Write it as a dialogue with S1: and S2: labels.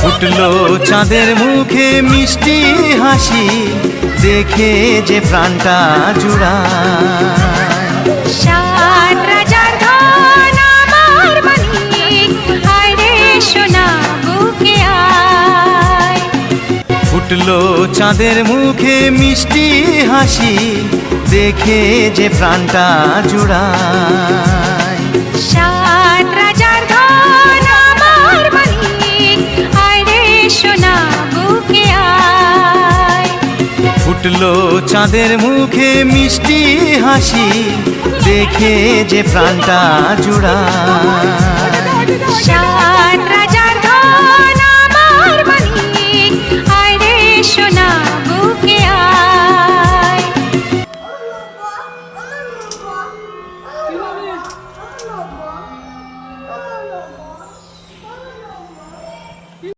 S1: ফুটলো চাঁদের মুখে মিষ্টি হাসি, দেখে যে প্রাণটা জুড়ায়।
S2: সাত রাজার ধন আমার মানিক, আয় রে সোনা বুকে আয়।
S1: ফুটলো চাঁদের মুখে মিষ্টি হাসি, দেখে যে প্রাণটা জুড়ায়।
S2: সাত রাজার ধন আমার মানিক, আয় রে সোনা বুকে আয়।
S1: ফুটলো চাঁদের মুখে মিষ্টি হাসি, দেখে যে প্রাণটা জুড়ায়।